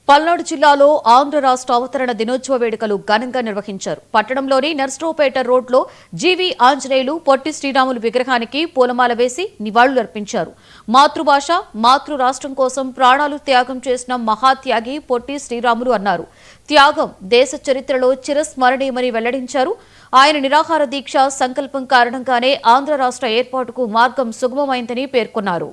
పల్నాడు జిల్లాలో ఆంధ్ర రాష్ట్ర అవతరణ దినోత్సవ వేడుకలు ఘనంగా నిర్వహించారు. పట్టణంలోని నర్సరావుపేట రోడ్లో జీవి ఆంజనేయులు, పొట్టి శ్రీరాములు విగ్రహానికి పూలమాల వేసి నివాళులర్పించారు. మాతృభాష, మాతృ రాష్ట్రం కోసం ప్రాణాలు త్యాగం చేసిన మహాత్యాగి పొట్టి శ్రీరాములు అన్నారు. త్యాగం దేశ చరిత్రలో చిరస్మరణీయమని వెల్లడించారు. ఆయన నిరాహార దీక్ష సంకల్పం కారణంగానే ఆంధ్ర రాష్ట్ర ఏర్పాటుకు మార్గం సుగమమైందని పేర్కొన్నారు.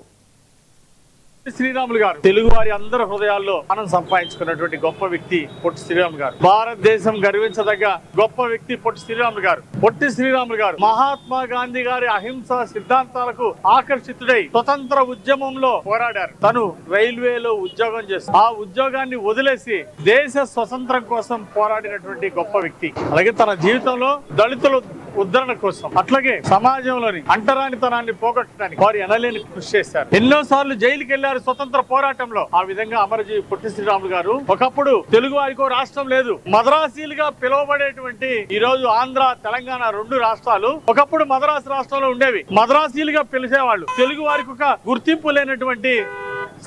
శ్రీరాములు గారు తెలుగు వారి అందరి హృదయాల్లో మనం సంపాదించుకున్నటువంటి గొప్ప వ్యక్తి పొట్టి శ్రీరాములు గారు. భారతదేశం గర్వించదగ్గ గొప్ప వ్యక్తి పొట్టి శ్రీరాములు గారు. పొట్టి శ్రీరాములు గారు మహాత్మా గాంధీ గారి అహింసా సిద్ధాంతాలకు ఆకర్షితుడై స్వతంత్ర ఉద్యమంలో పోరాడారు. తను రైల్వేలో ఉద్యోగం చేస్తారు. ఆ ఉద్యోగాన్ని వదిలేసి దేశ స్వతంత్రం కోసం పోరాడినటువంటి గొప్ప వ్యక్తి. అలాగే తన జీవితంలో దళితులు ఉద్ధరణ కోసం, అట్లాగే సమాజంలోని అంటరానితనాన్ని పోగొట్టడానికి వారు ఎనలేని కృషి చేశారు. ఎన్నోసార్లు జైలుకి వెళ్లారు స్వతంత్ర పోరాటంలో. ఆ విధంగా అమరజీవి పొట్టి శ్రీరాములు గారు ఒకప్పుడు తెలుగు వారికో రాష్ట్రం లేదు, మద్రాసీలుగా పిలువబడేటువంటి ఈ రోజు ఆంధ్ర, తెలంగాణ రెండు రాష్ట్రాలు ఒకప్పుడు మద్రాసు రాష్ట్రంలో ఉండేవి. మద్రాసీలుగా పిలిచేవాళ్ళు. తెలుగు వారికి ఒక గుర్తింపు లేనటువంటి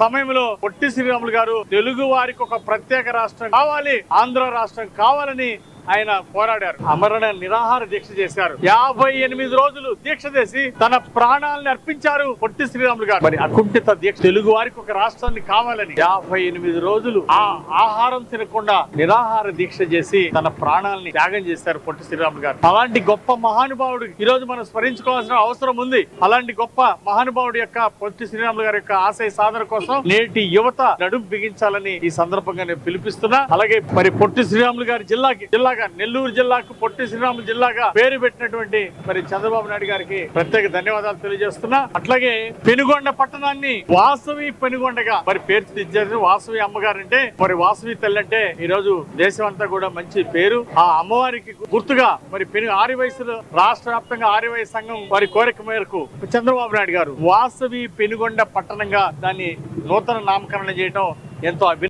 సమయంలో పొట్టి శ్రీరాములు గారు తెలుగు వారికి ఒక ప్రత్యేక రాష్ట్రం కావాలి, ఆంధ్ర రాష్ట్రం కావాలని ఆయన పోరాడారు. అమరణ నిరాహార దీక్ష చేశారు. 58 రోజులు దీక్ష చేసి తన ప్రాణాలను అర్పించారు పొట్టి శ్రీరాములు గారు. మరి అకుంఠిత దీక్ష, తెలుగు వారికి ఒక రాష్ట్రాన్ని కావాలని 58 రోజులు ఆహారం తినకుండా నిరాహార దీక్ష చేసి తన ప్రాణాలని త్యాగం చేశారు పొట్టి శ్రీరాములు గారు. అలాంటి గొప్ప మహానుభావుడు ఈ రోజు మనం స్మరించుకోవాల్సిన అవసరం ఉంది. అలాంటి గొప్ప మహానుభావుడు యొక్క పొట్టి శ్రీరాములు గారి యొక్క ఆశయ సాధన కోసం నేటి యువత నడుం బిగించాలని ఈ సందర్భంగా నేను పిలిపిస్తున్నా. అలాగే మరి పొట్టి శ్రీరాములు గారి జిల్లాగా నెల్లూరు జిల్లాకు పొట్టి శ్రీరాములు జిల్లాగా పేరు పెట్టినటువంటి మరి చంద్రబాబు నాయుడు గారికి ప్రత్యేక ధన్యవాదాలు తెలియజేస్తున్నా. అట్లాగే పెనుగొండ పట్టణాన్ని వాసవి పెనుగొండగా మరి పేరు వాసవి అమ్మగారు అంటే మరి వాసవి తల్లి అంటే ఈ రోజు దేశం అంతా కూడా మంచి పేరు. ఆ అమ్మవారికి గుర్తుగా మరి ఆర్యవైశ్యులు రాష్ట్ర వ్యాప్తంగా ఆర్యవైశ్య సంఘం వారి కోరిక మేరకు చంద్రబాబు నాయుడు గారు వాసవి పెనుగొండ పట్టణంగా దాన్ని నూతన నామకరణం చేయడం ఎంతో